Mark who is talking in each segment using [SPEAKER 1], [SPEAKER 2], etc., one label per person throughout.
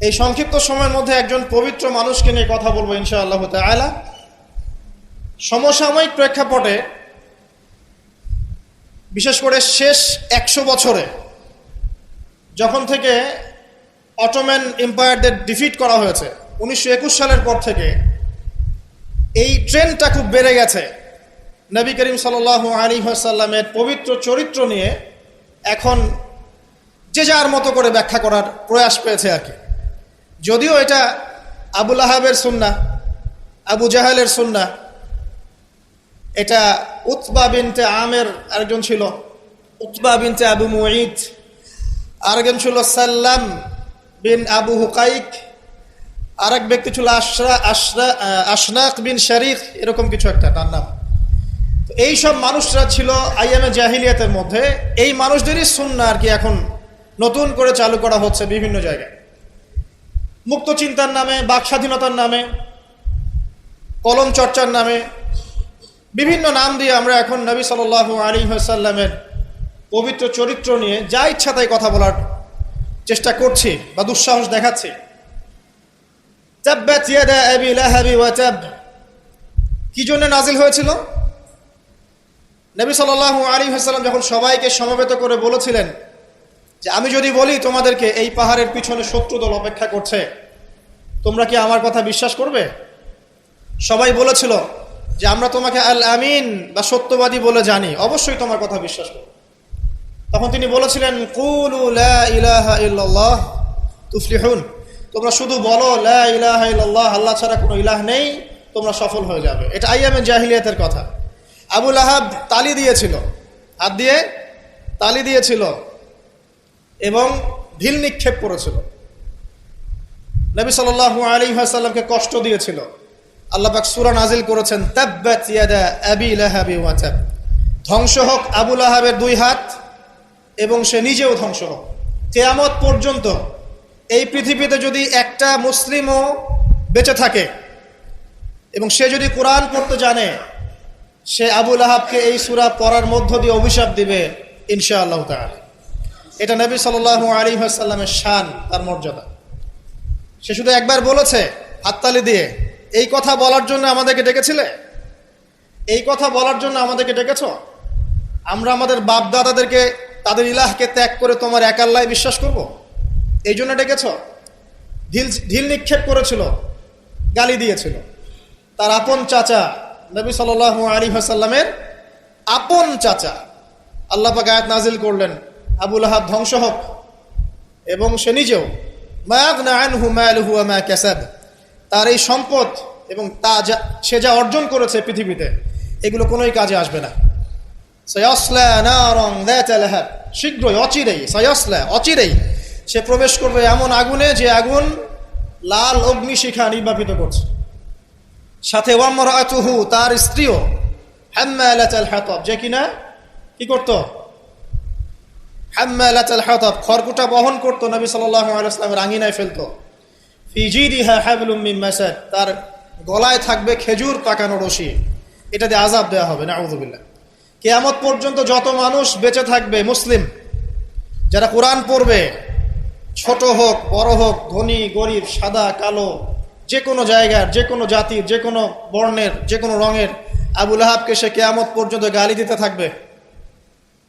[SPEAKER 1] এই সংক্ষিপ্ত সময়ের মধ্যে একজন পবিত্র মানুষকে নিয়ে কথা বলবো ইনশাআল্লাহ তাআলা। সমসাময়িক প্রেক্ষাপটে বিশেষ করে শেষ 100 বছরে যখন থেকে অটোম্যান এম্পায়ারদের ডিফিট করা হয়েছে 1921 সালের পর থেকে এই ট্রেন্ডটা খুব বেড়ে গেছে। নবী করিম সাল্লাল্লাহু আলাইহি ওয়াসাল্লামের পবিত্র চরিত্র নিয়ে এখন যে যার মতো করে ব্যাখ্যা করার প্রয়াস পেয়েছে আর কি। যদিও এটা আবু লাহাবের সুন্নাহ, আবু জাহেলের সুন্নাহ, এটা উতবা বিনতে আমের আরেকজন ছিল, উতবা বিনতে আবু মুঈদ, আরেকজন ছিল সাল্লাম বিন আবু হুকাইক, আরেক ব্যক্তি ছিল আশনাক বিন শারিক, এরকম কিছু একটা তার নাম। এই সব মানুষরা ছিল আইয়ামে জাহিলিয়াতের মধ্যে। এই মানুষদেরই সুন্নাহ আর কি এখন নতুন করে চালু করা হচ্ছে বিভিন্ন জায়গায়, মুক্ত চিন্তার নামে, বাক স্বাধীনতার নামে, কলম চর্চার নামে, বিভিন্ন নাম দিয়ে আমরা এখন নবী সাল্লাল্লাহু আলাইহি ওয়াসাল্লামের পবিত্র চরিত্র নিয়ে যা ইচ্ছা তাই কথা বলার চেষ্টা করছি বা দুঃসাহস দেখাচ্ছি। তাব্বাত ইয়াদা আবি লাহাবি ওয়া তাব কি জন্য নাজিল হয়েছিল? নবী সাল্লাল্লাহু আলাইহি ওয়াসাল্লাম যখন সবাইকে সমবেত করে বলেছিলেন যে আমি যদি বলি তোমাদেরকে এই পাহাড়ের পিছনে শত্রু দল অপেক্ষা করছে, তোমরা কি আমার কথা বিশ্বাস করবে? সবাই বলেছিল যে আমরা তোমাকে আল আমিন বা সত্যবাদী বলে জানি, অবশ্যই তোমার কথা বিশ্বাস করব। তখন তিনি বলেছিলেন কুলু লা ইলাহা ইল্লাল্লাহ তুফলিহুন, তোমরা শুধু বলো লা ইলাহা ইল্লাল্লাহ, আল্লাহ ছাড়া কোনো ইলাহ নেই, তোমরা সফল হয়ে যাবে। এটা আইয়ামে জাহিলিয়াতের কথা। আবু লাহাব তালি দিয়েছিল, হাত দিয়ে তালি দিয়েছিল এবং ঢিল নিক্ষেপ করেছিল, নবী সাল্লাল্লাহু আলাইহি ওয়াসাল্লামকে কষ্ট দিয়েছিল। আল্লাহ পাক সূরা নাজিল করেছেন তাব্বাত ইয়াদা আবি লাহাবি ওয়া তাব, ধ্বংস হোক আবু লাহাবের দুই হাত এবং সে নিজেও ধ্বংস হোক। কিয়ামত পর্যন্ত এই পৃথিবীতে যদি একটা মুসলিমও বেঁচে থাকে এবং সে যদি কোরআন পড়তে জানে, সে আবু লাহাবকে এই সূরা পড়ার মধ্য দিয়ে অভিশাপ দিবে ইনশাআল্লাহ তাআলা। এটা নবী সাল্লাল্লাহু আলাইহি ওয়াসাল্লামের শান, তার মর্যাদা। সে শুধু একবার বলেছে হাততালি দিয়ে, এই কথা বলার জন্য আমাদেরকে ডেকেছিলে? এই কথা বলার জন্য আমাদেরকে ডেকেছ? আমরা আমাদের বাপ দাদাদেরকে, তাদের ইলাহকে ত্যাগ করে তোমার এক আল্লাহয় বিশ্বাস করব, এই জন্য ডেকেছ? ঢিল নিক্ষেপ করেছিল, গালি দিয়েছিল। তার আপন চাচা নবী সাল্লাল্লাহু আলাইহি ওয়াসাল্লামের আপন চাচা, আল্লাহ পাক আয়াত নাজিল করলেন আবু লাহাব ধ্বংস হোক এবং সে নিজেও। মা আগনা আনহু মালুহু ওয়া মা কাসাব, তার এই সম্পদ এবং সে যা অর্জন করেছে পৃথিবীতে, এগুলো কোনোই কাজে আসবে না। সায়াসলা নারান যাতা লাহাব, শীঘ্রই অচিরেই, সায়াসলা অচিরেই সে প্রবেশ করবে এমন আগুনে যে আগুন লাল অগ্নিশিখা নির্বাপিত করছে। সাথে ওয়ামরাতুহু, তার স্ত্রীও, হাম্মালাতাল হাতাব, যে কিনা কি করত? হাম্মালাতাল হাতাব, খড়কুটা বহন করত, নবী সাল্লাল্লাহু আলাইহি ওয়াসাল্লামের আঙিনায় ফেলতো। ফি জিদিহা হাবলুম মিন মাসাদ, তার গলায় থাকবে খেজুর পাকানো রশি, এটা দিয়ে আযাব দেওয়া হবে, নাউযুবিল্লাহ। কিয়ামত পর্যন্ত যত মানুষ বেঁচে থাকবে মুসলিম, যারা কোরআন পড়বে, ছোট হোক বড় হোক, ধনী গরিব, সাদা কালো, যে কোনো জায়গার, যে কোনো জাতির, যে কোনো বর্ণের, যে কোনো রঙের, আবু লাহাবকে সে কিয়ামত পর্যন্ত গালি দিতে থাকবে।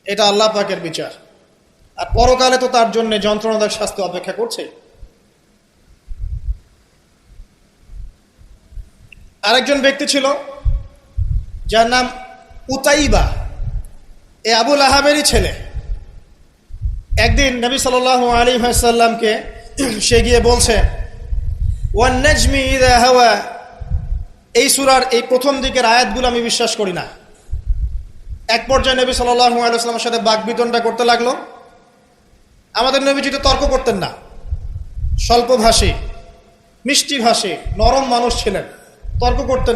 [SPEAKER 1] এটা আল্লাহ পাকের বিচার। আর পরকালে তো তার জন্য যন্ত্রণাদায়ক শাস্তি অপেক্ষা করছে। আরেকজন ব্যক্তি ছিল যার নাম উতাইবা, এ আবু লাহাবেরই ছেলে। একদিন নবী সাল্লাল্লাহু আলাইহি ওয়াসাল্লামকে সে গিয়ে বলছে ওয়ান নাজমি ইযা হাওয়া, এই সূরার এই প্রথম দিকের আয়াতগুলো আমি বিশ্বাস করি না। এক পর্যায়ে নবী সাল্লাল্লাহু আলাইহি ওয়াসাল্লামের সাথে বাকবিতণ্ডা করতে লাগলো। আমাদের নবীজি তো তর্ক করতেন না, স্বল্পভাষী, মিষ্টি ভাষী, নরম মানুষ ছিলেন, তর্ক করতেন না।